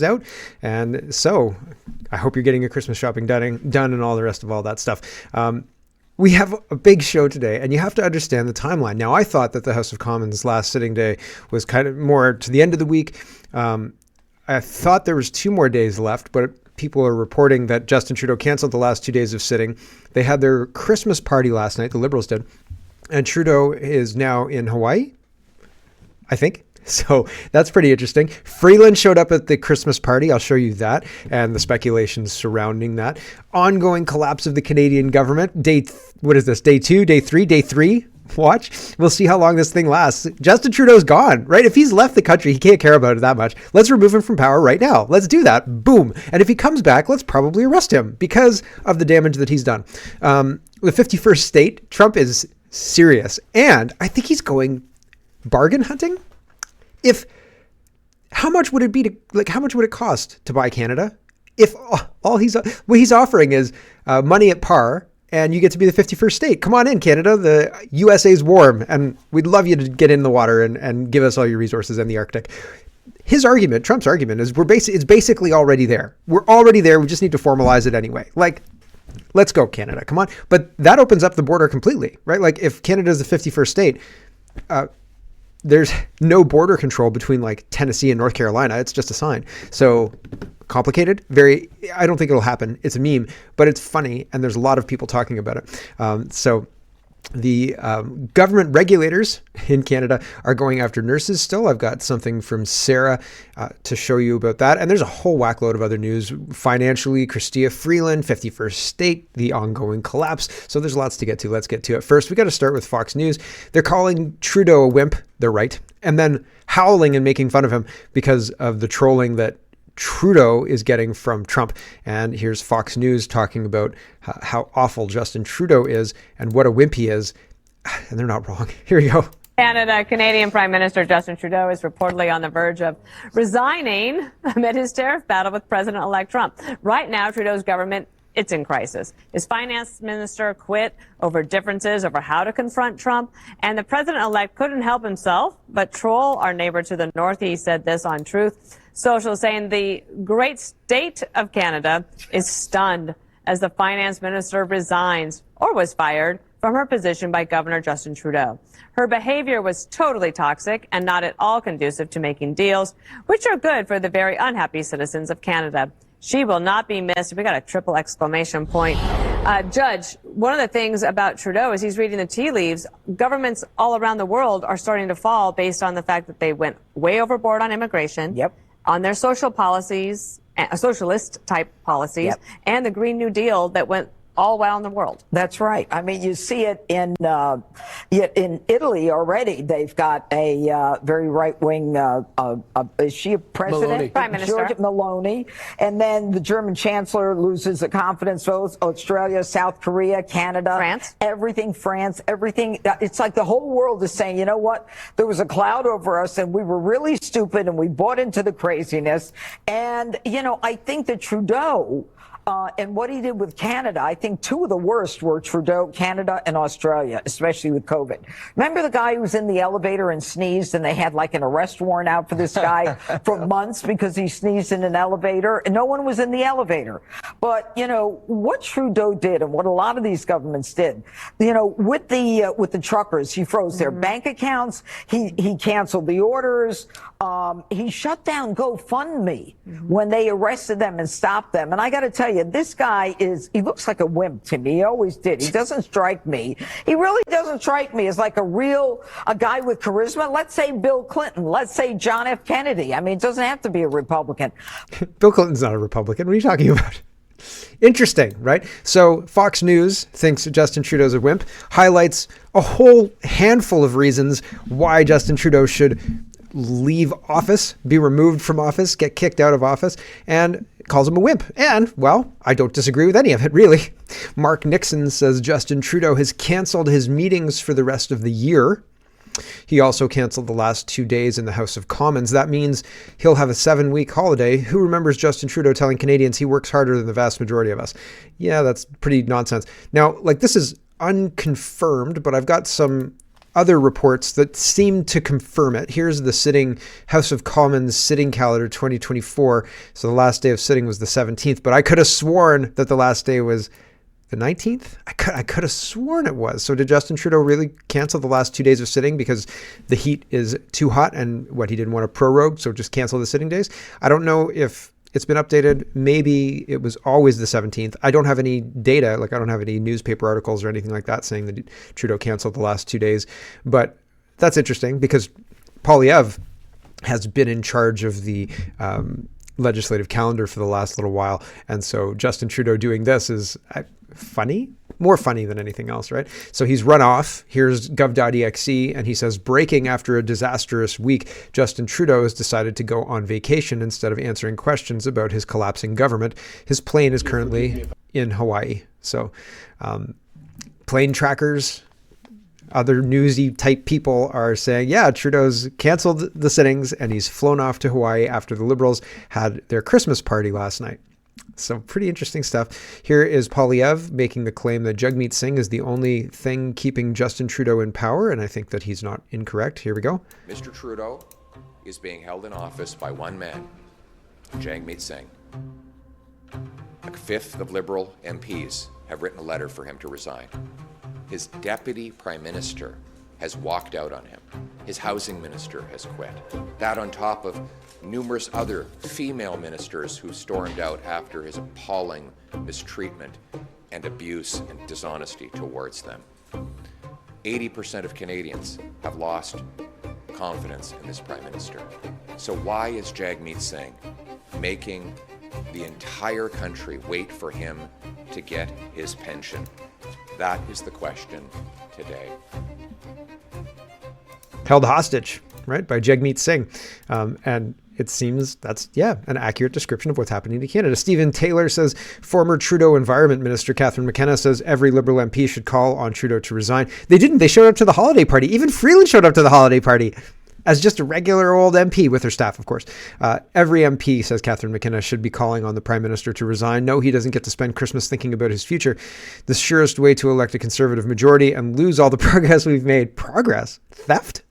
out. And so I hope you're getting your Christmas shopping done and all the rest of all that stuff. We have a big show today, and you have to understand the timeline. Now, I thought that the House of Commons last sitting day was kind of more to the end of the week. I thought there was 2 more days left, but people are reporting that Justin Trudeau canceled the last 2 days of sitting. They had their Christmas party last night, the Liberals did, and Trudeau is now in Hawaii, I think. So that's pretty interesting. Freeland showed up at the Christmas party. I'll show you that and the speculations surrounding that. Ongoing collapse of the Canadian government. Day 2, day 3, day 3? Watch. We'll see how long this thing lasts. Justin Trudeau's gone, right? If he's left the country, he can't care about it that much. Let's remove him from power right now. Let's do that. Boom. And if he comes back, let's probably arrest him because of the damage that he's done. The 51st state, Trump is serious. And I think he's going bargain hunting. How much would it cost to buy Canada if all he's offering is money at par and you get to be the 51st state? Come on in, Canada. The USA's warm and we'd love you to get in the water and give us all your resources in the Arctic. His argument, Trump's argument, is it's basically already there. We're already there. We just need to formalize it anyway. Like, let's go, Canada. Come on. But that opens up the border completely, right? Like if Canada is the 51st state, there's no border control between like Tennessee and North Carolina. It's just a sign. So complicated. I don't think it'll happen. It's a meme, but it's funny. And there's a lot of people talking about it. So the government regulators in Canada are going after nurses still. I've got something from Sarah to show you about that. And there's a whole whackload of other news. Financially, Chrystia Freeland, 51st state, the ongoing collapse. So there's lots to get to. Let's get to it. First, we got to start with Fox News. They're calling Trudeau a wimp. They're right. And then howling and making fun of him because of the trolling that Trudeau is getting from Trump. And here's Fox News talking about how awful Justin Trudeau is and what a wimp he is. And they're not wrong. Here you go. Canadian Prime Minister Justin Trudeau is reportedly on the verge of resigning amid his tariff battle with President-elect Trump. Right now, Trudeau's government, it's in crisis. His finance minister quit over differences over how to confront Trump, and the president-elect couldn't help himself but troll our neighbor to the north. He said this on Truth Social, saying the great state of Canada is stunned as the finance minister resigns or was fired from her position by Governor Justin Trudeau. Her behavior was totally toxic and not at all conducive to making deals, which are good for the very unhappy citizens of Canada. She will not be missed. We got a triple exclamation point. Judge, one of the things about Trudeau is he's reading the tea leaves. Governments all around the world are starting to fall based on the fact that they went way overboard on immigration, on their social policies, socialist type policies, and the Green New Deal that went all around the world. That's right. I mean, you see it in Italy already. They've got a very right-wing, is she a president? Meloni. Prime Minister. Giorgia Meloni. And then the German chancellor loses the confidence votes. Australia, South Korea, Canada. France. Everything, France, everything. It's like the whole world is saying, you know what? There was a cloud over us and we were really stupid and we bought into the craziness. And, you know, I think that Trudeau, and what he did with Canada, I think 2 of the worst were Trudeau, Canada, and Australia, especially with COVID. Remember the guy who was in the elevator and sneezed, and they had like an arrest warrant out for this guy for months because he sneezed in an elevator, and no one was in the elevator. But, you know, what Trudeau did and what a lot of these governments did, you know, with the truckers, he froze their bank accounts, he canceled the orders, he shut down GoFundMe when they arrested them and stopped them. And I got to tell you, this guy he looks like a wimp to me. He always did. He doesn't strike me. He really doesn't strike me as like a guy with charisma. Let's say Bill Clinton. Let's say John F. Kennedy. I mean, it doesn't have to be a Republican. Bill Clinton's not a Republican. What are you talking about? Interesting, right? So Fox News thinks Justin Trudeau's a wimp, highlights a whole handful of reasons why Justin Trudeau should leave office, be removed from office, get kicked out of office, and calls him a wimp. And, well, I don't disagree with any of it, really. Mark Nixon says Justin Trudeau has canceled his meetings for the rest of the year. He also canceled the last 2 days in the House of Commons. That means he'll have a 7-week holiday. Who remembers Justin Trudeau telling Canadians he works harder than the vast majority of us? Yeah, that's pretty nonsense. Now, like, this is unconfirmed, but I've got some other reports that seem to confirm it. Here's the sitting House of Commons sitting calendar 2024. So the last day of sitting was the 17th, but I could have sworn that the last day was the 19th. I could have sworn it was. So did Justin Trudeau really cancel the last 2 days of sitting because the heat is too hot and he didn't want to prorogue, so just cancel the sitting days? I don't know if it's been updated. Maybe it was always the 17th. I don't have any data, I don't have any newspaper articles or anything like that saying that Trudeau canceled the last 2 days. But that's interesting because Poilievre has been in charge of the legislative calendar for the last little while. And so Justin Trudeau doing this is funny, more funny than anything else, right? So he's run off. Here's gov.exe, and he says, breaking after a disastrous week, Justin Trudeau has decided to go on vacation instead of answering questions about his collapsing government. His plane is currently in Hawaii. So plane trackers, other newsy type people are saying, yeah, Trudeau's canceled the sittings and he's flown off to Hawaii after the Liberals had their Christmas party last night. So pretty interesting stuff. Here is Poilievre making the claim that Jagmeet Singh is the only thing keeping Justin Trudeau in power, and I think that he's not incorrect. Here we go. Mr. Trudeau is being held in office by one man, Jagmeet Singh. A fifth of Liberal MPs have written a letter for him to resign. His deputy prime minister has walked out on him. His housing minister has quit. That on top of numerous other female ministers who stormed out after his appalling mistreatment and abuse and dishonesty towards them. 80% of Canadians have lost confidence in this prime minister. So why is Jagmeet Singh making the entire country wait for him to get his pension? That is the question today. Held hostage, right, by Jagmeet Singh. And it seems that's, an accurate description of what's happening to Canada. Stephen Taylor says, former Trudeau Environment Minister Catherine McKenna says every Liberal MP should call on Trudeau to resign. They didn't. They showed up to the holiday party. Even Freeland showed up to the holiday party as just a regular old MP with her staff, of course. Every MP, says Catherine McKenna, should be calling on the Prime Minister to resign. No, he doesn't get to spend Christmas thinking about his future. The surest way to elect a Conservative majority and lose all the progress we've made, theft,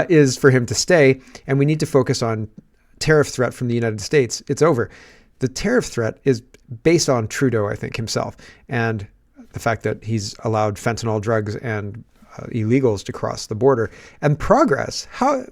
is for him to stay. And we need to focus on tariff threat from the United States. It's over. The tariff threat is based on Trudeau, I think, himself, and the fact that he's allowed fentanyl drugs and illegals to cross the border. And progress, how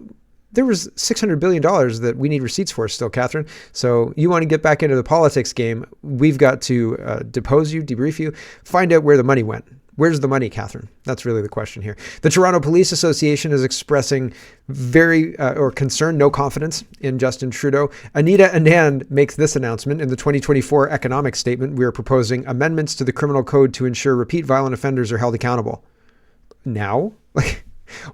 there was $600 billion that we need receipts for still, Catherine. So you want to get back into the politics game, we've got to depose you, debrief you, find out where the money went. Where's the money, Catherine? That's really the question here. The Toronto Police Association is expressing concern, no confidence in Justin Trudeau. Anita Anand makes this announcement in the 2024 economic statement. We are proposing amendments to the criminal code to ensure repeat violent offenders are held accountable. Now?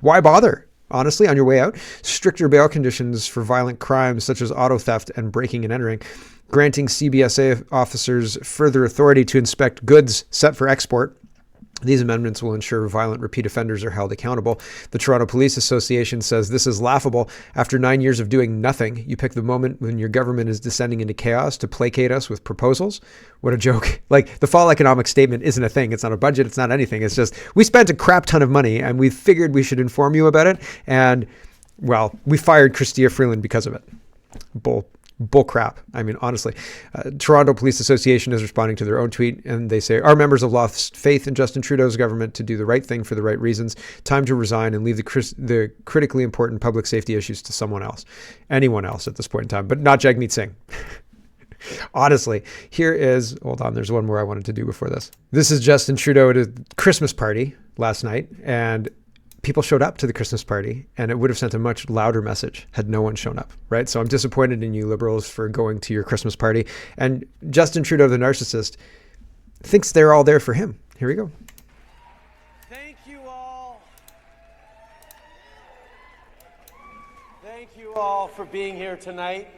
Why bother? Honestly, on your way out, stricter bail conditions for violent crimes such as auto theft and breaking and entering, granting CBSA officers further authority to inspect goods set for export. These amendments will ensure violent repeat offenders are held accountable. The Toronto Police Association says this is laughable. After 9 years of doing nothing, you pick the moment when your government is descending into chaos to placate us with proposals. What a joke. The fall economic statement isn't a thing. It's not a budget. It's not anything. It's just, we spent a crap ton of money and we figured we should inform you about it. And, well, we fired Chrystia Freeland because of it. Bull crap. I mean, honestly, Toronto Police Association is responding to their own tweet, and they say, our members have lost faith in Justin Trudeau's government to do the right thing for the right reasons. Time to resign and leave the critically important public safety issues to someone else, anyone else at this point in time, but not Jagmeet Singh. Honestly, here is, hold on, there's one more I wanted to do before this. This is Justin Trudeau at a Christmas party last night, and people showed up to the Christmas party, and it would have sent a much louder message had no one shown up, right? So I'm disappointed in you Liberals for going to your Christmas party. And Justin Trudeau, the narcissist, thinks they're all there for him. Here we go. Thank you all. Thank you all for being here tonight.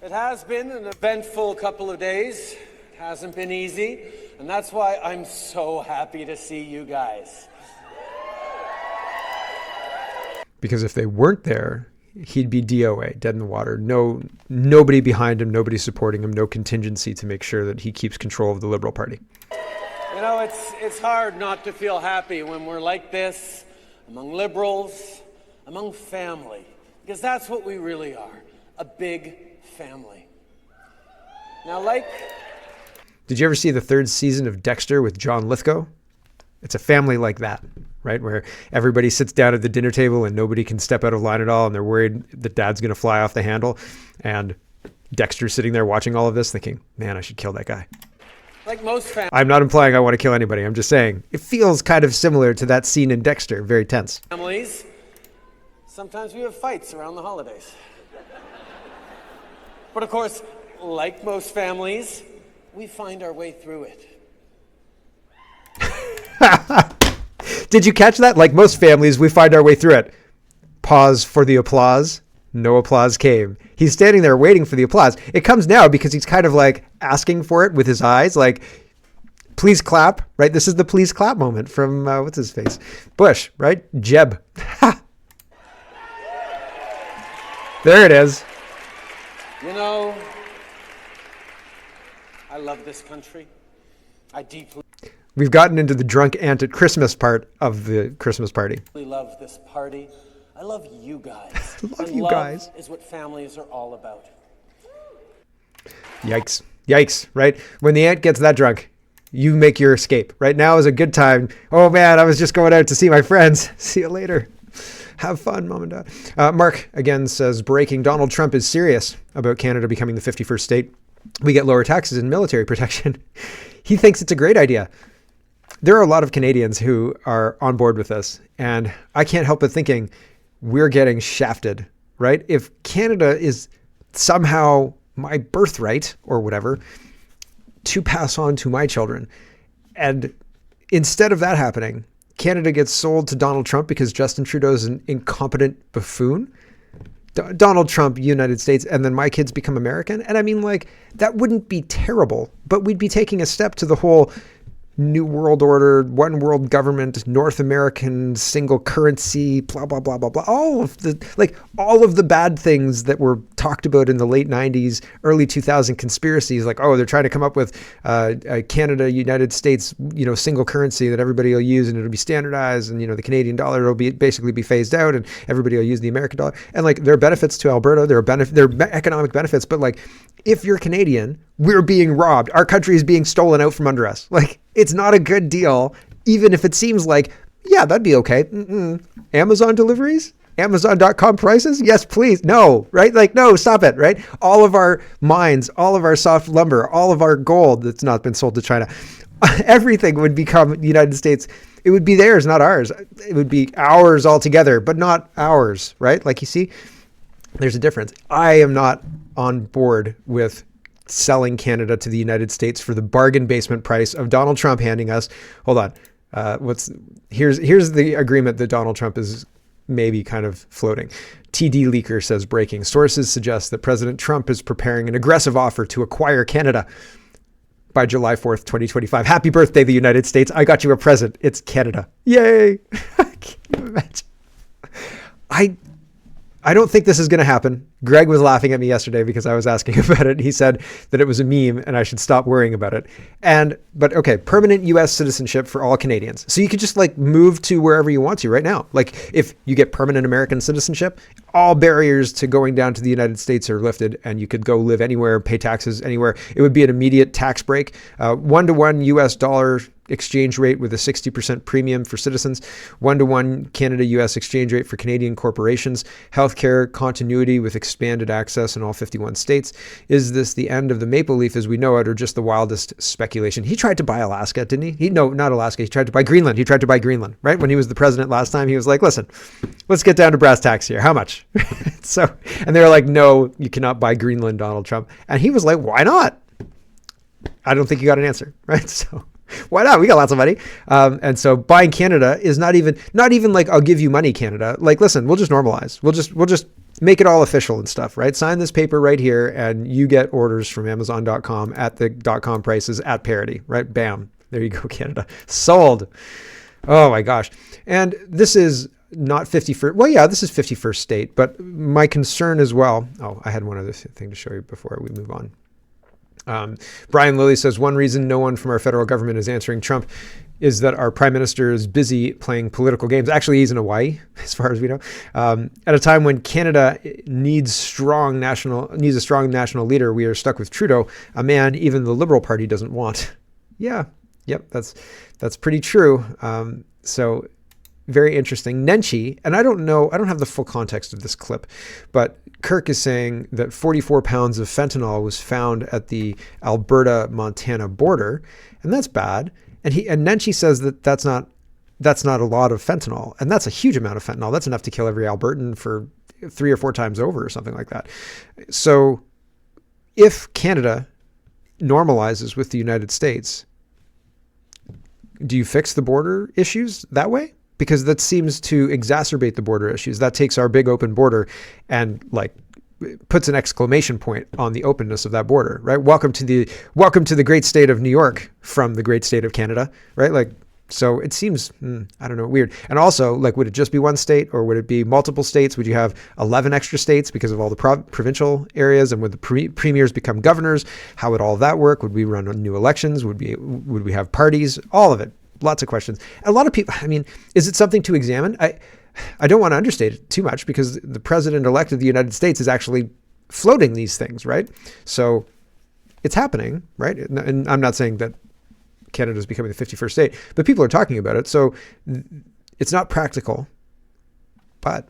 It has been an eventful couple of days. It hasn't been easy, and that's why I'm so happy to see you guys. Because if they weren't there, he'd be DOA, dead in the water. Nobody behind him, nobody supporting him, no contingency to make sure that he keeps control of the Liberal Party. You know, it's hard not to feel happy when we're like this. among liberals, among family, because that's what we really are, a big family. Now, Did you ever see the third season of Dexter with John Lithgow? It's a family like that, right? Where everybody sits down at the dinner table and nobody can step out of line at all, and they're worried that dad's going to fly off the handle. And Dexter's sitting there watching all of this thinking, man, I should kill that guy. like most I'm not implying I want to kill anybody. I'm just saying it feels kind of similar to that scene in Dexter. Very tense. families, sometimes we have fights around the holidays. But of course, like most families, we find our way through it. Did you catch that? Like most families, we find our way through it. Pause for the applause. No applause came. He's standing there waiting for the applause. It comes now because he's kind of like asking for it with his eyes, like, please clap, right? This is the please clap moment from, what's his face? Bush, right? Jeb. There it is. You know, I love this country. I deeply We've gotten into the drunk aunt at Christmas part of the Christmas party. love this party. I love you guys. Love And you guys. is what families are all about. Yikes. Yikes, right? When the aunt gets that drunk, you make your escape. Right now is a good time. Oh man, I was just going out to see my friends. See you later. Have fun, mom and dad. Mark again says, breaking, Donald Trump is serious about Canada becoming the 51st state. We get lower taxes and military protection. He thinks it's a great idea. There are a lot of Canadians who are on board with this, and I can't help but thinking we're getting shafted, right? If Canada is somehow my birthright or whatever to pass on to my children, and instead of that happening, Canada gets sold to Donald Trump because Justin Trudeau is an incompetent buffoon. Donald Trump, United States, and then my kids become American. And I mean, like, that wouldn't be terrible, but we'd be taking a step to the whole New World Order, one world government, North American single currency, blah, blah, blah, blah, blah. All of the bad things that were talked about in the late 90s, early 2000 conspiracies, like, oh, they're trying to come up with a Canada, United States, single currency that everybody will use and it'll be standardized, and, the Canadian dollar will basically be phased out and everybody will use the American dollar. And like, there are benefits to Alberta, there are economic benefits, but like, if you're Canadian, we're being robbed. Our country is being stolen out from under us. Like, it's not a good deal, even if it seems like, yeah, that'd be okay. Amazon deliveries? Amazon.com prices? Yes, please. No, right? Like, no, stop it, right? All of our mines, all of our soft lumber, all of our gold that's not been sold to China, everything would become the United States. It would be theirs, not ours. It would be ours altogether, but not ours, right? Like, you see, there's a difference. I am not on board with selling Canada to the United States for the bargain basement price of Donald Trump handing us. Hold on. Here's the agreement that Donald Trump is maybe kind of floating. TD Leaker says, breaking. Sources suggest that President Trump is preparing an aggressive offer to acquire Canada by July 4th, 2025. Happy birthday, the United States. I got you a present. It's Canada. Yay. Can you imagine? I don't think this is going to happen. Greg was laughing at me yesterday because I was asking about it. He said that it was a meme and I should stop worrying about it. But okay, permanent U.S. citizenship for all Canadians. So you could just like move to wherever you want to right now. Like if you get permanent American citizenship, all barriers to going down to the United States are lifted and you could go live anywhere, pay taxes anywhere. It would be an immediate tax break. 1-to-1 U.S. dollar exchange rate with a 60% premium for citizens, 1-to-1 Canada-US exchange rate for Canadian corporations, healthcare continuity with expanded access in all 51 states. Is this the end of the maple leaf as we know it, or just the wildest speculation? He tried to buy Alaska, didn't he? No, not Alaska. He tried to buy Greenland. Right? When he was the president last time, he was like, listen, let's get down to brass tacks here. How much? And they were like, no, you cannot buy Greenland, Donald Trump. And he was like, why not? I don't think you got an answer, right? So why not? We got lots of money. And so buying Canada is not even like, I'll give you money, Canada. Like, listen, we'll just normalize. We'll just make it all official and stuff, right? Sign this paper right here and you get orders from Amazon.com at the .com prices at parity, right? Bam. There you go, Canada. Sold. Oh my gosh. And this is not 51st. Well, yeah, this is 51st state, but my concern as well. Oh, I had one other thing to show you before we move on. Brian Lilly says one reason no one from our federal government is answering Trump is that our prime minister is busy playing political games. Actually, he's in Hawaii, as far as we know, at a time when Canada needs a strong national leader. We are stuck with Trudeau, a man even the Liberal Party doesn't want. Yeah, yep, that's pretty true. So very interesting. Nenchi, and I don't have the full context of this clip, but Kirk is saying that 44 pounds of fentanyl was found at the Alberta-Montana border, and that's bad. And Nenchi says that that's not a lot of fentanyl, and that's a huge amount of fentanyl. That's enough to kill every Albertan for 3 or 4 times over or something like that. So if Canada normalizes with the United States, do you fix the border issues that way? Because that seems to exacerbate the border issues. That takes our big open border and puts an exclamation point on the openness of that border, right? Welcome to the great state of New York from the great state of Canada, right? So it seems, I don't know, weird. And also, would it just be one state or would it be multiple states? Would you have 11 extra states because of all the provincial areas? And would the premiers become governors? How would all of that work? Would we run new elections? Would we have parties? All of it. Lots of questions. A lot of people, is it something to examine? I don't want to understate it too much because the president-elect of the United States is actually floating these things, right? So it's happening, right? And I'm not saying that Canada is becoming the 51st state, but people are talking about it. So it's not practical, but,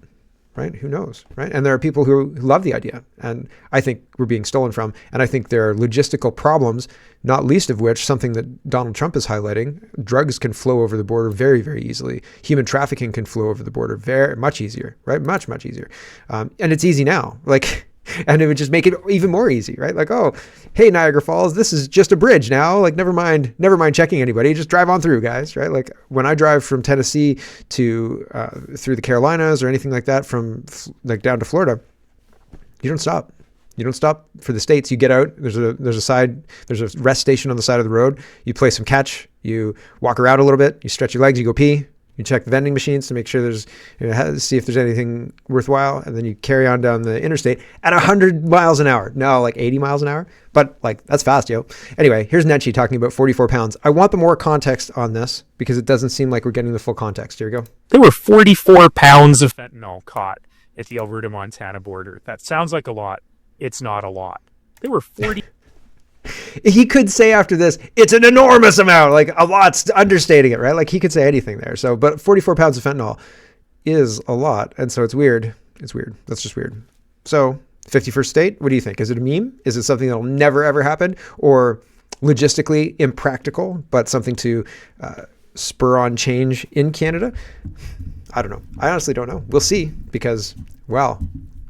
right? Who knows, right? And there are people who love the idea, and I think we're being stolen from. And I think there are logistical problems, not least of which something that Donald Trump is highlighting. Drugs can flow over the border very, very easily. Human trafficking can flow over the border very much easier, right? Much, much easier. And it's easy now. And it would just make it even more easy, right? Oh, hey, Niagara Falls, this is just a bridge now. Never mind checking anybody. Just drive on through, guys, right? When I drive from Tennessee to through the Carolinas or anything like that, from down to Florida, you don't stop. You don't stop for the states. You get out. There's a rest station on the side of the road. You play some catch. You walk around a little bit. You stretch your legs. You go pee. You check the vending machines to make sure see if there's anything worthwhile, and then you carry on down the interstate at 100 miles an hour. No, 80 miles an hour, but that's fast, yo. Anyway, here's Nenchi talking about 44 pounds. I want the more context on this because it doesn't seem like we're getting the full context. Here we go. There were 44 pounds of fentanyl caught at the Alberta-Montana border. That sounds like a lot. It's not a lot. There were 40. He could say after this, it's an enormous amount, a lot's understating it, right? He could say anything there. So, but 44 pounds of fentanyl is a lot. And so it's weird. It's weird. That's just weird. So 51st state, what do you think? Is it a meme? Is it something that'll never, ever happen? Or logistically impractical, but something to spur on change in Canada? I don't know. I honestly don't know. We'll see because,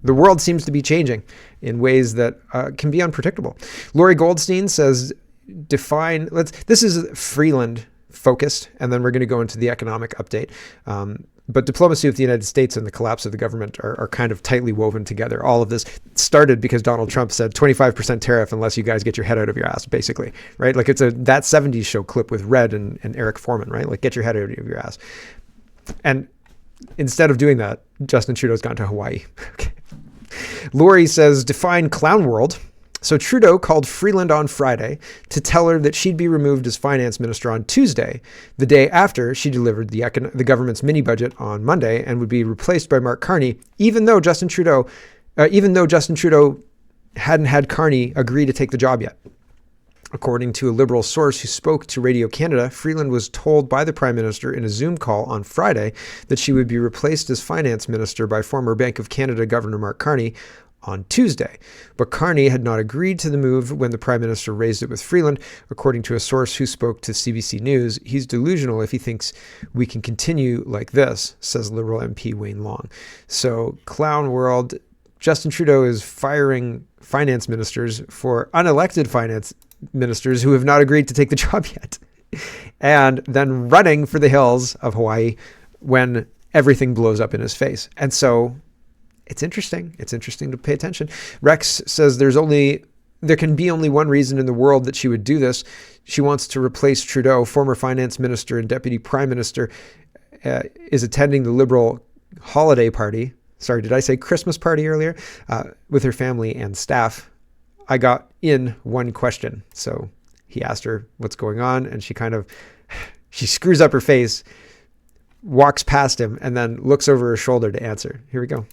the world seems to be changing in ways that can be unpredictable. Lori Goldstein says, this is Freeland focused, and then we're going to go into the economic update. But diplomacy with the United States and the collapse of the government are kind of tightly woven together. All of this started because Donald Trump said 25% tariff unless you guys get your head out of your ass, basically, right? It's that 70s show clip with Red and Eric Foreman, right? Get your head out of your ass. And instead of doing that, Justin Trudeau's gone to Hawaii. Okay. Lori says, define clown world. So Trudeau called Freeland on Friday to tell her that she'd be removed as finance minister on Tuesday, the day after she delivered the government's mini budget on Monday, and would be replaced by Mark Carney, even though Justin Trudeau hadn't had Carney agree to take the job yet. According to a Liberal source who spoke to Radio Canada, Freeland was told by the Prime Minister in a Zoom call on Friday that she would be replaced as Finance Minister by former Bank of Canada Governor Mark Carney on Tuesday. But Carney had not agreed to the move when the Prime Minister raised it with Freeland. According to a source who spoke to CBC News, he's delusional if he thinks we can continue like this, says Liberal MP Wayne Long. So, clown world, Justin Trudeau is firing finance ministers for unelected finance ministers who have not agreed to take the job yet, and then running for the hills of Hawaii when everything blows up in his face. And so it's interesting. It's interesting to pay attention. Rex says there can be only one reason in the world that she would do this. She wants to replace Trudeau. Former finance minister and deputy prime minister is attending the Liberal holiday party. Sorry, did I say Christmas party earlier? With her family and staff. I got in one question. So he asked her what's going on, and she screws up her face, walks past him, and then looks over her shoulder to answer. Here we go.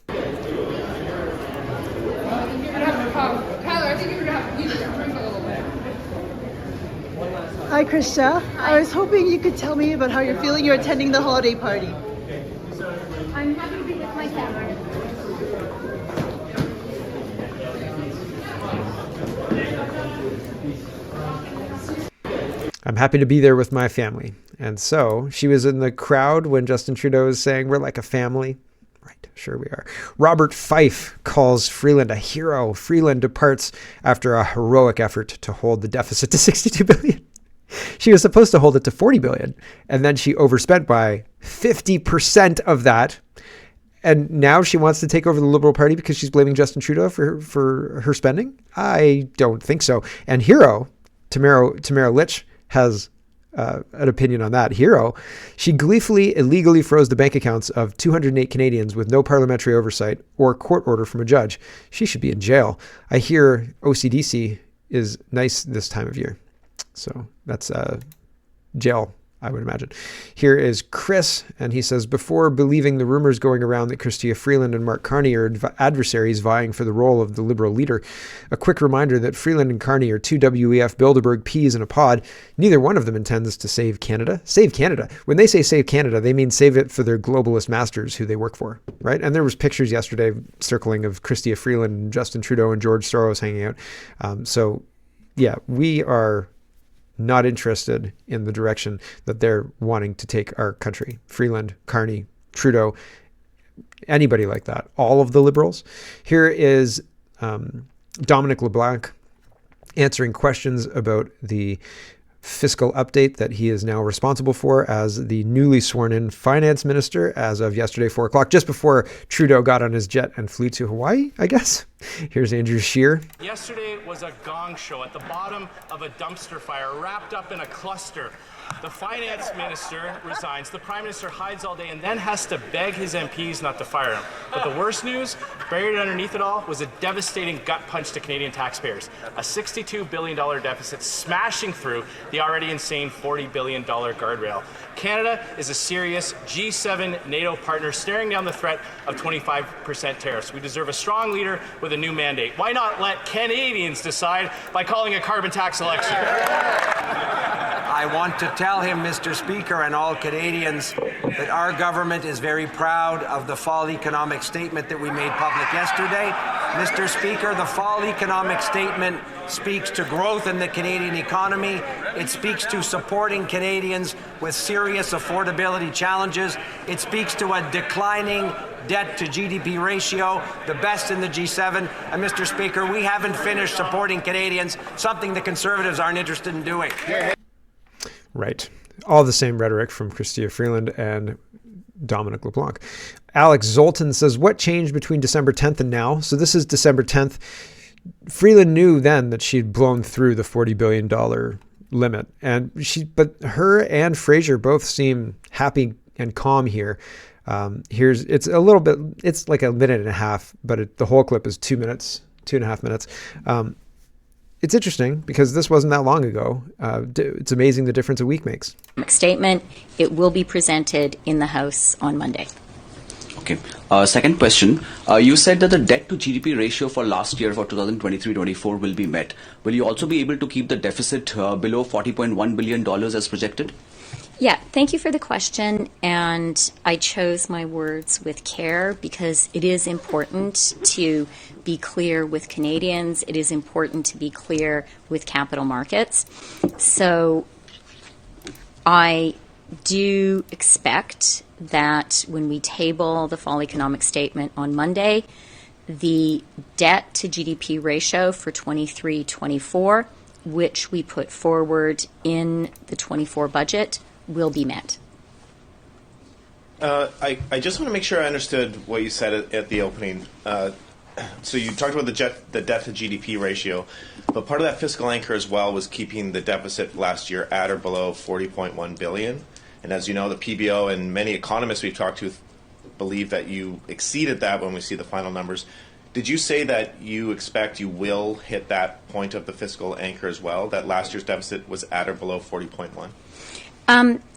Hi, Krista. I was hoping you could tell me about how you're feeling. You're attending the holiday party. I'm happy to be with my family. I'm happy to be there with my family. And so she was in the crowd when Justin Trudeau was saying, we're like a family. Right, sure we are. Robert Fife calls Freeland a hero. Freeland departs after a heroic effort to hold the deficit to 62 billion. She was supposed to hold it to 40 billion, and then she overspent by 50% of that. And now she wants to take over the Liberal Party because she's blaming Justin Trudeau for her spending? I don't think so. And hero, Tamara Litch, has an opinion on that. Hero, she gleefully illegally froze the bank accounts of 208 Canadians with no parliamentary oversight or court order from a judge. She should be in jail. I hear OCDC is nice this time of year. So that's jail, I would imagine. Here is Chris, and he says, before believing the rumors going around that Chrystia Freeland and Mark Carney are adversaries vying for the role of the Liberal leader, a quick reminder that Freeland and Carney are two WEF Bilderberg peas in a pod. Neither one of them intends to save Canada. Save Canada. When they say save Canada, they mean save it for their globalist masters who they work for, right? And there was pictures yesterday circling of Chrystia Freeland and Justin Trudeau and George Soros hanging out. So, yeah, we are not interested in the direction that they're wanting to take our country. Freeland, Carney, Trudeau, anybody like that, all of the Liberals. Here is Dominic LeBlanc answering questions about the fiscal update that he is now responsible for as the newly sworn in finance minister as of yesterday, 4 o'clock, just before Trudeau got on his jet and flew to Hawaii, I guess. Here's Andrew Scheer. Yesterday was a gong show at the bottom of a dumpster fire, wrapped up in a cluster. The finance minister resigns, the prime minister hides all day and then has to beg his MPs not to fire him. But the worst news, buried underneath it all, was a devastating gut punch to Canadian taxpayers. A $62 billion deficit smashing through the already insane $40 billion guardrail. Canada is a serious G7 NATO partner staring down the threat of 25% tariffs. We deserve a strong leader with a new mandate. Why not let Canadians decide by calling a carbon tax election? I want to tell him, Mr. Speaker, and all Canadians, that our government is very proud of the fall economic statement that we made public yesterday. Mr. Speaker, the fall economic statement speaks to growth in the Canadian economy. It speaks to supporting Canadians with serious affordability challenges. It speaks to a declining debt to GDP ratio, the best in the G7. And Mr. Speaker, we haven't finished supporting Canadians, something the Conservatives aren't interested in doing. Right. All the same rhetoric from Chrystia Freeland and Dominic LeBlanc. Alex Zoltan says, what changed between December 10th and now? So this is December 10th. Freeland knew then that she'd blown through the $40 billion limit. But her and Fraser both seem happy and calm here. It's like a minute and a half, but the whole clip is 2 minutes, 2.5 minutes. It's interesting because this wasn't that long ago. It's amazing the difference a week makes. Statement. It will be presented in the House on Monday. Okay. Second question. You said that the debt to GDP ratio for last year, for 2023-24, will be met. Will you also be able to keep the deficit below $40.1 billion as projected? Yeah, thank you for the question. And I chose my words with care because it is important to be clear with Canadians. It is important to be clear with capital markets. So I do expect that when we table the fall economic statement on Monday, the debt to GDP ratio for 23-24, which we put forward in the 24 budget, will be met. I just want to make sure I understood what you said at the opening. So you talked about the debt to GDP ratio, but part of that fiscal anchor as well was keeping the deficit last year at or below $40.1 billion. And as you know, the PBO and many economists we've talked to believe that you exceeded that when we see the final numbers. Did you say that you expect you will hit that point of the fiscal anchor as well, that last year's deficit was at or below 40.1?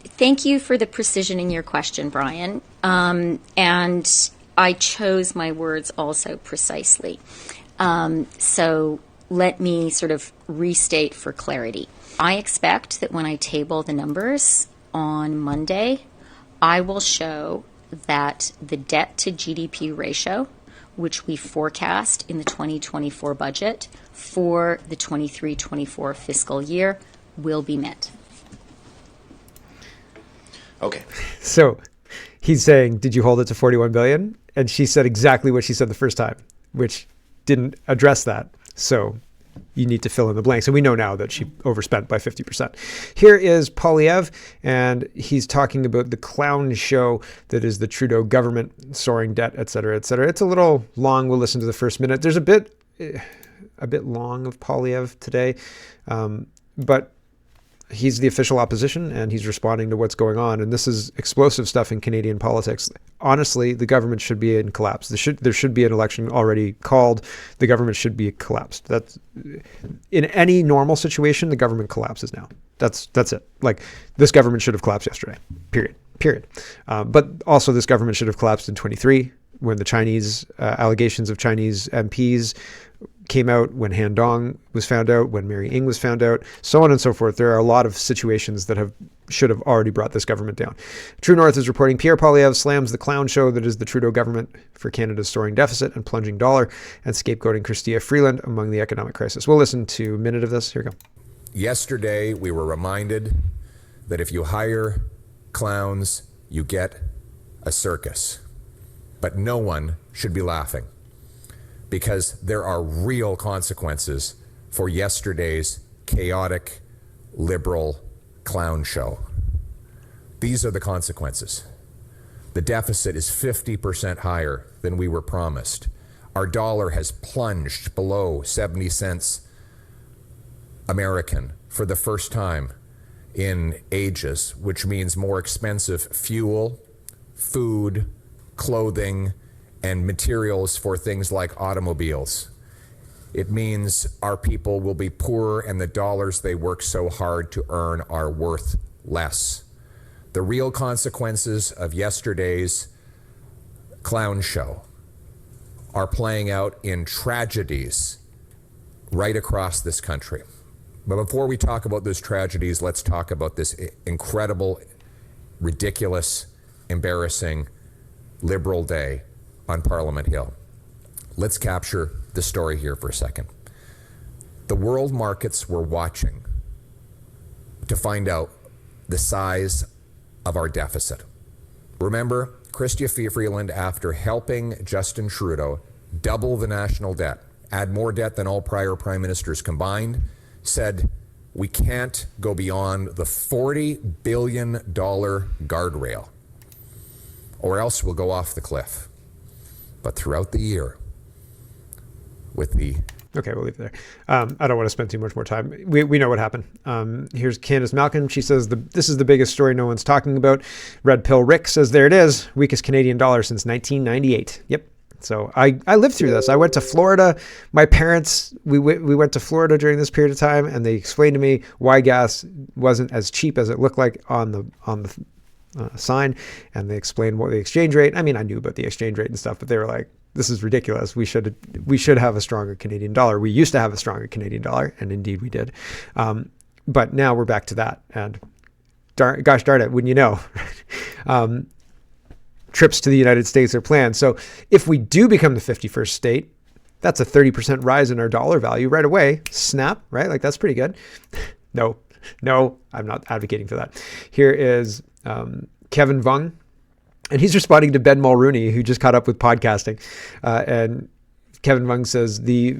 Thank you for the precision in your question, Brian. And I chose my words also precisely. So let me sort of restate for clarity. I expect that when I table the numbers on Monday, I will show that the debt to GDP ratio, which we forecast in the 2024 budget for the 23-24 fiscal year, will be met. Okay. So he's saying, did you hold it to 41 billion? And she said exactly what she said the first time, which didn't address that. So you need to fill in the blanks. And we know now that she overspent by 50%. Here is Poilievre, and he's talking about the clown show that is the Trudeau government, soaring debt, et cetera, et cetera. It's a little long. We'll listen to the first minute. There's a bit long of Poilievre today, but he's the official opposition, and he's responding to what's going on. And this is explosive stuff in Canadian politics. Honestly, the government should be in collapse. There should be an election already called. The government should be collapsed. That's in any normal situation, the government collapses now. That's it. Like, this government should have collapsed yesterday. Period. But also, this government should have collapsed in 23 when the Chinese allegations of Chinese MPs came out, when Han Dong was found out, when Mary Ng was found out, so on and so forth. There are a lot of situations that should have already brought this government down. True North is reporting Pierre Poilievre slams the clown show that is the Trudeau government for Canada's soaring deficit and plunging dollar, and scapegoating Chrystia Freeland among the economic crisis. We'll listen to a minute of this. Here we go. Yesterday, we were reminded that if you hire clowns, you get a circus. But no one should be laughing, because there are real consequences for yesterday's chaotic liberal clown show. These are the consequences. The deficit is 50% higher than we were promised. Our dollar has plunged below 70 cents American for the first time in ages, which means more expensive fuel, food, clothing, and materials for things like automobiles. It means our people will be poorer, and the dollars they work so hard to earn are worth less. The real consequences of yesterday's clown show are playing out in tragedies right across this country. But before we talk about those tragedies, let's talk about this incredible, ridiculous, embarrassing Liberal day on Parliament Hill. Let's capture the story here for a second. The world markets were watching to find out the size of our deficit. Remember, Chrystia Freeland, after helping Justin Trudeau double the national debt, add more debt than all prior prime ministers combined, said we can't go beyond the $40 billion guardrail, or else we'll go off the cliff. But throughout the year, with the... Okay, we'll leave it there. I don't want to spend too much more time. We know what happened. Here's Candace Malcolm. She says, this is the biggest story no one's talking about. Red Pill Rick says, there it is. Weakest Canadian dollar since 1998. Yep. So I lived through this. I went to Florida. My parents, we went to Florida during this period of time, and they explained to me why gas wasn't as cheap as it looked like on the sign, and they explained what the exchange rate. I mean, I knew about the exchange rate and stuff, but they were like, this is ridiculous. We should have a stronger Canadian dollar. We used to have a stronger Canadian dollar, and indeed we did. But now we're back to that. And gosh darn it, wouldn't you know? Trips to the United States are planned. So if we do become the 51st state, that's a 30% rise in our dollar value right away. Snap, right? Like, that's pretty good. No, I'm not advocating for that. Here is Kevin Vung, and he's responding to Ben Mulrooney, who just caught up with podcasting. And Kevin Vung says the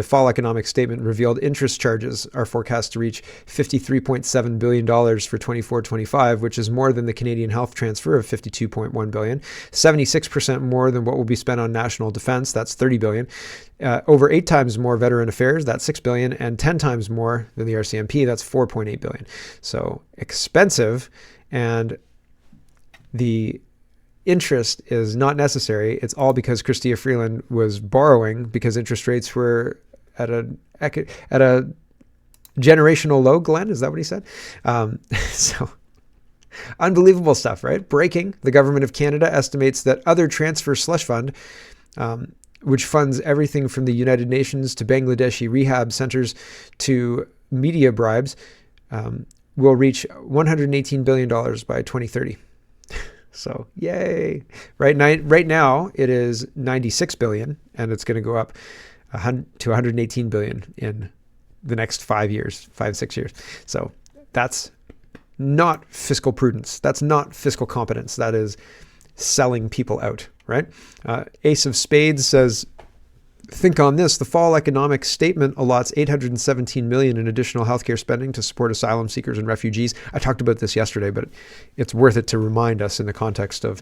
fall economic statement revealed interest charges are forecast to reach $53.7 billion for 24-25, which is more than the Canadian health transfer of $52.1 billion, 76% more than what will be spent on national defense, that's $30 billion, over 8 times more veteran affairs, that's $6 billion, and 10 times more than the RCMP, that's $4.8 billion. So expensive, and the interest is not necessary. It's all because Chrystia Freeland was borrowing because interest rates were at a generational low. Glenn, is that what he said? So unbelievable stuff, right? Breaking. The government of Canada estimates that other transfer slush fund, which funds everything from the United Nations to Bangladeshi rehab centers to media bribes, will reach $118 billion by 2030. So yay. Right now it is 96 billion, and it's going to go up to 118 billion in the next 5 years, 6 years. So that's not fiscal prudence. That's not fiscal competence. That is selling people out, right? Ace of Spades says, think on this. The fall economic statement allots $817 million in additional healthcare spending to support asylum seekers and refugees. I talked about this yesterday, but it's worth it to remind us in the context of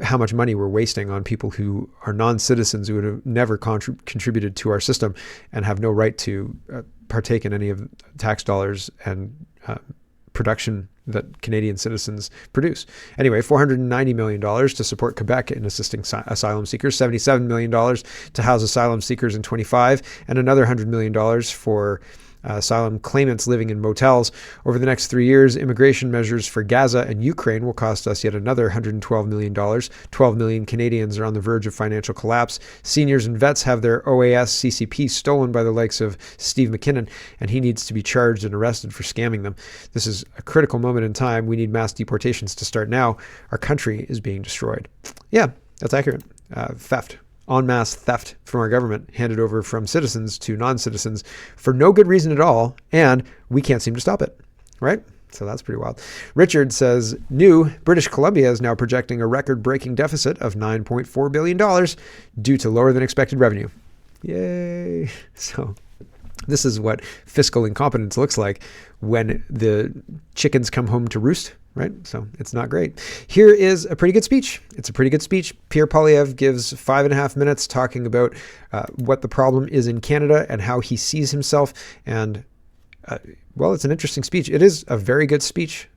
how much money we're wasting on people who are non-citizens who would have never contributed to our system and have no right to partake in any of tax dollars and production that Canadian citizens produce. Anyway, $490 million to support Quebec in assisting asylum seekers, $77 million to house asylum seekers in 25, and another $100 million for asylum claimants living in motels. Over the next 3 years, immigration measures for Gaza and Ukraine will cost us yet another $112 million. 12 million Canadians are on the verge of financial collapse. Seniors and vets have their OAS CCP stolen by the likes of Steve McKinnon, and he needs to be charged and arrested for scamming them. This is a critical moment in time. We need mass deportations to start now. Our country is being destroyed. Yeah, that's accurate. Theft. En masse theft from our government, handed over from citizens to non-citizens for no good reason at all, and we can't seem to stop it, right? So that's pretty wild. Richard says, new British Columbia is now projecting a record-breaking deficit of $9.4 billion due to lower than expected revenue. Yay! So this is what fiscal incompetence looks like when the chickens come home to roost, right? So it's not great. Here is a pretty good speech. It's a pretty good speech. Pierre Poilievre gives 5.5 minutes talking about what the problem is in Canada and how he sees himself. And well, it's an interesting speech. It is a very good speech.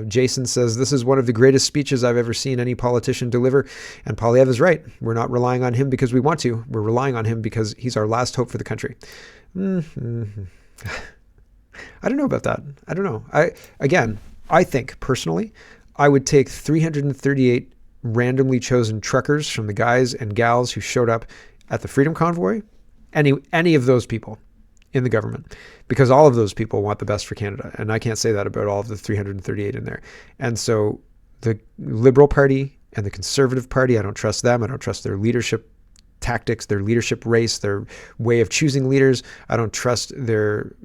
Jason says, this is one of the greatest speeches I've ever seen any politician deliver. And Poilievre is right. We're not relying on him because we want to. We're relying on him because he's our last hope for the country. Mm-hmm. I don't know about that. I don't know. I think personally, I would take 338 randomly chosen truckers from the guys and gals who showed up at the Freedom Convoy, any of those people in the government, because all of those people want the best for Canada. And I can't say that about all of the 338 in there. And so the Liberal Party and the Conservative Party, I don't trust them. I don't trust their leadership tactics, their leadership race, their way of choosing leaders. I don't trust their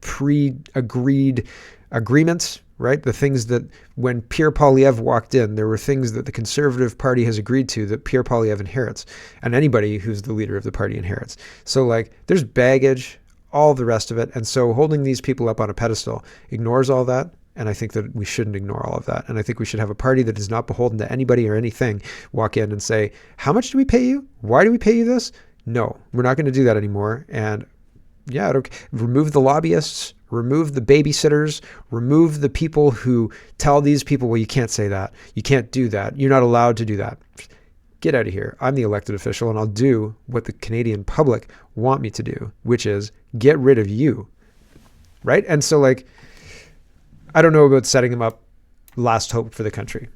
pre-agreed agreements, right? The things that when Pierre Poilievre walked in, there were things that the Conservative Party has agreed to that Pierre Poilievre inherits, and anybody who's the leader of the party inherits. So like there's baggage, all the rest of it. And so holding these people up on a pedestal ignores all that. And I think that we shouldn't ignore all of that. And I think we should have a party that is not beholden to anybody or anything walk in and say, how much do we pay you? Why do we pay you this? No, we're not going to do that anymore. And yeah, remove the lobbyists, remove the babysitters, remove the people who tell these people, well, you can't say that. You can't do that. You're not allowed to do that. Get out of here. I'm the elected official and I'll do what the Canadian public want me to do, which is get rid of you. Right? And so like, I don't know about setting him up last hope for the country,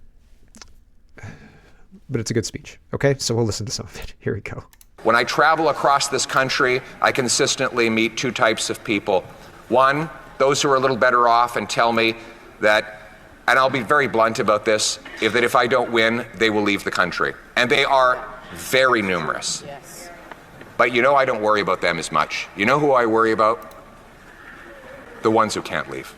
but it's a good speech. Okay. So we'll listen to some of it. Here we go. When I travel across this country, I consistently meet two types of people. One, those who are a little better off and tell me that, and I'll be very blunt about this, that if I don't win, they will leave the country. And they are very numerous. Yes. But you know, I don't worry about them as much. You know who I worry about? The ones who can't leave.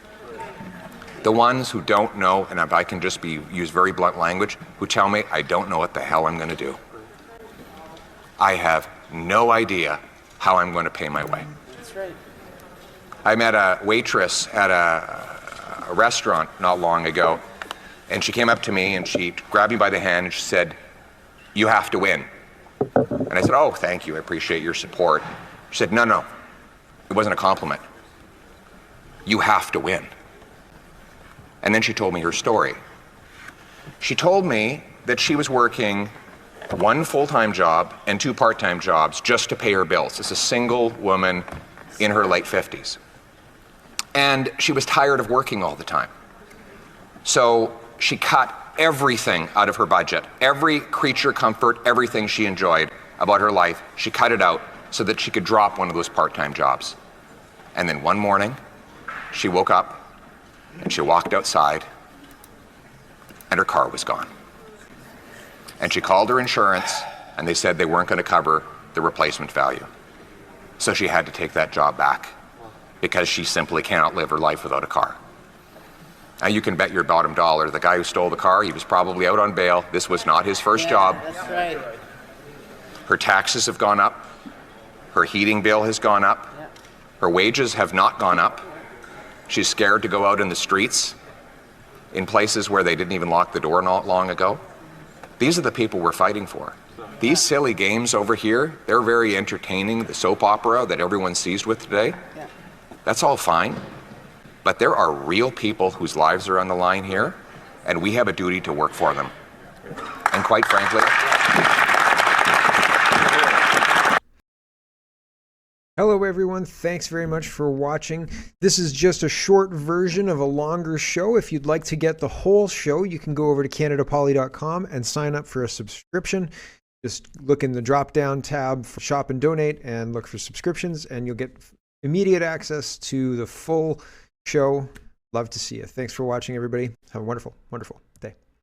The ones who don't know, and if I can just use very blunt language, who tell me I don't know what the hell I'm going to do. I have no idea how I'm going to pay my way. That's right. I met a waitress at a restaurant not long ago, and she came up to me and she grabbed me by the hand and she said, "You have to win." And I said, "Oh, thank you. I appreciate your support." She said, No. It wasn't a compliment. You have to win. And then she told me her story. She told me that she was working one full-time job and two part-time jobs just to pay her bills. As a single woman in her late 50s. And she was tired of working all the time. So she cut everything out of her budget. Every creature comfort, everything she enjoyed about her life, she cut it out so that she could drop one of those part-time jobs. And then one morning, she woke up and she walked outside and her car was gone. And she called her insurance and they said they weren't going to cover the replacement value. So she had to take that job back because she simply cannot live her life without a car. Now you can bet your bottom dollar the guy who stole the car, he was probably out on bail. This was not his first job. That's right. Her taxes have gone up. Her heating bill has gone up. Her wages have not gone up. She's scared to go out in the streets in places where they didn't even lock the door not long ago. These are the people we're fighting for. These silly games over here, they're very entertaining, the soap opera that everyone's seized with today. That's all fine. But there are real people whose lives are on the line here, and we have a duty to work for them. And quite frankly... Hello everyone, thanks very much for watching. This is just a short version of a longer show. If you'd like to get the whole show, you can go over to CanadaPoly.com and sign up for a subscription. Just look in the drop-down tab for Shop and Donate and look for subscriptions, and you'll get immediate access to the full show. Love to see you. Thanks for watching, everybody. Have a wonderful, wonderful